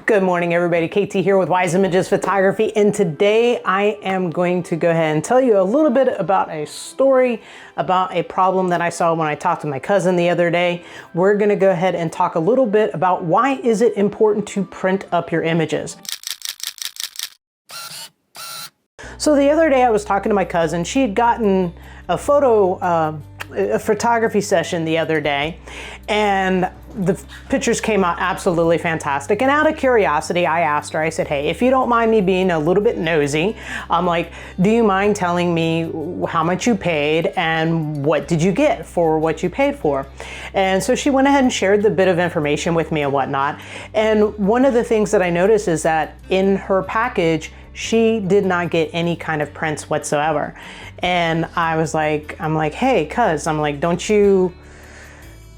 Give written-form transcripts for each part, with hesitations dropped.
Good morning, everybody. KT here with Wise Images Photography, and today I am going to go ahead and tell you a little bit about a story about a problem that I saw when I talked to my cousin the other day. We're going to go ahead and talk a little bit about why is it important to print up your images. So the other day I was talking to my cousin. She had gotten a photography session the other day, and the pictures came out absolutely fantastic. And out of curiosity, I asked her, I said, hey, if you don't mind me being a little bit nosy, I'm like, do you mind telling me how much you paid and what did you get for what you paid for? And so she went ahead and shared the bit of information with me and whatnot. And one of the things that I noticed is that in her package, she did not get any kind of prints whatsoever. And I'm like, hey, cuz, I'm like, don't you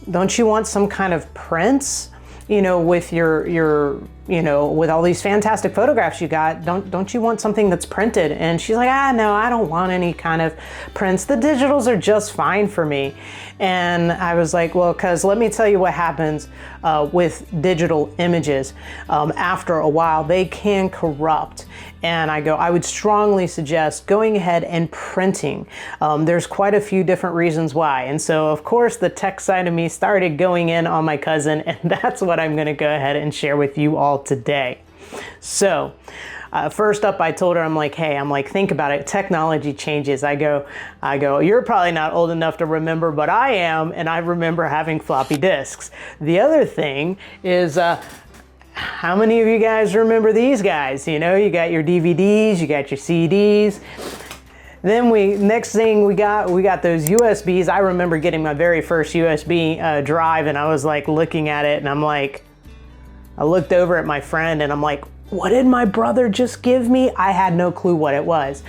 want some kind of prints, with your with all these fantastic photographs you got, don't you want something that's printed? And she's like, no, I don't want any kind of prints. The digitals are just fine for me. And I was like, well, cuz let me tell you what happens with digital images. After a while, they can corrupt. And I would strongly suggest going ahead and printing. There's quite a few different reasons why. And so, of course, the tech side of me started going in on my cousin, and that's what I'm going to go ahead and share with you all today. So, first up, I told her, I'm like, think about it. Technology changes. I go, you're probably not old enough to remember, but I am, and I remember having floppy disks. The other thing is, how many of you guys remember these guys? You got your DVDs, you got your CDs. Then next thing we got those USBs. I remember getting my very first USB drive, and I was like looking at it, and I looked over at my friend, and I'm like, what did my brother just give me? I had no clue what it was.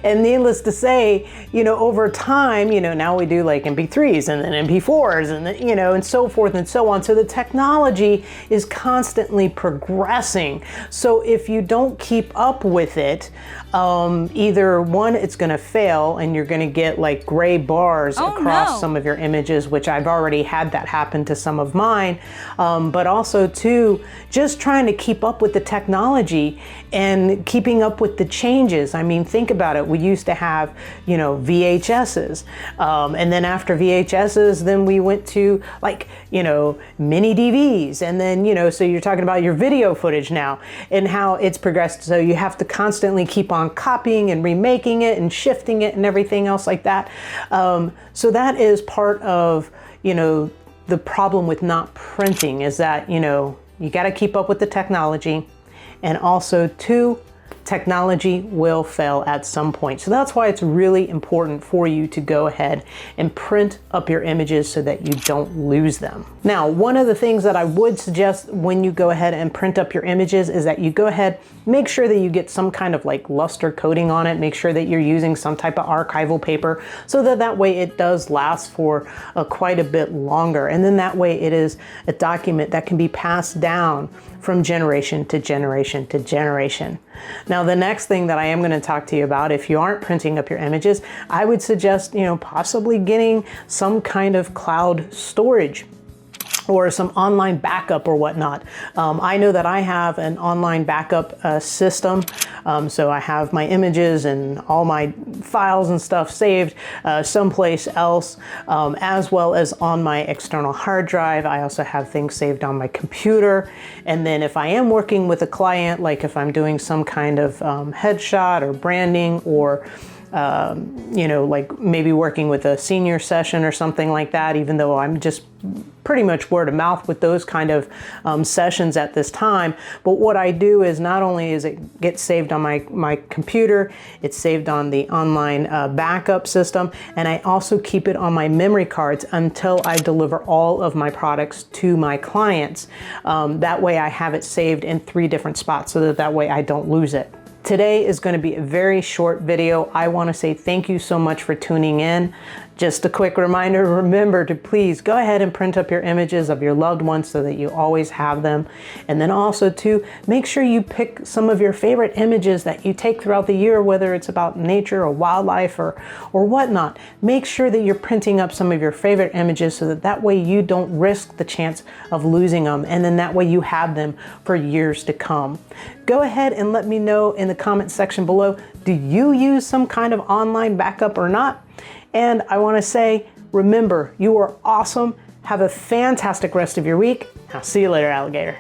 And needless to say, over time, now we do like MP3s and then MP4s and then, and so forth and so on. So the technology is constantly progressing. So if you don't keep up with it, either one, it's going to fail and you're going to get like gray bars across some of your images, which I've already had that happen to some of mine. But also two, just trying to keep up with the technology and keeping up with the changes. I mean, think about it. We used to have, VHSs. And then after VHSs, then we went to like, mini DVs. And then, so you're talking about your video footage now and how it's progressed. So you have to constantly keep on copying and remaking it and shifting it and everything else like that. So that is part of, the problem with not printing is that, you got to keep up with the technology. And also two, technology will fail at some point. So that's why it's really important for you to go ahead and print up your images so that you don't lose them. Now, one of the things that I would suggest when you go ahead and print up your images is that you go ahead, make sure that you get some kind of like luster coating on it. Make sure that you're using some type of archival paper so that way it does last for quite a bit longer. And then that way it is a document that can be passed down from generation to generation to generation. Now, the next thing that I am going to talk to you about, if you aren't printing up your images, I would suggest, possibly getting some kind of cloud storage or some online backup or whatnot. I know that I have an online backup system. So I have my images and all my files and stuff saved someplace else, as well as on my external hard drive. I also have things saved on my computer. And then if I am working with a client, like if I'm doing some kind of headshot or branding or like maybe working with a senior session or something like that, even though I'm just pretty much word of mouth with those kind of sessions at this time. But what I do is not only is it get saved on my computer, it's saved on the online backup system, and I also keep it on my memory cards until I deliver all of my products to my clients. That way I have it saved in 3 different spots so that way I don't lose it. Today is going to be a very short video. I want to say thank you so much for tuning in. Just a quick reminder, remember to please go ahead and print up your images of your loved ones so that you always have them. And then also to make sure you pick some of your favorite images that you take throughout the year, whether it's about nature or wildlife or whatnot. Make sure that you're printing up some of your favorite images so that way you don't risk the chance of losing them, and then that way you have them for years to come. Go ahead and let me know in the comment section below, do you use some kind of online backup or not? And I want to say, remember, you are awesome. Have a fantastic rest of your week. I'll see you later, alligator.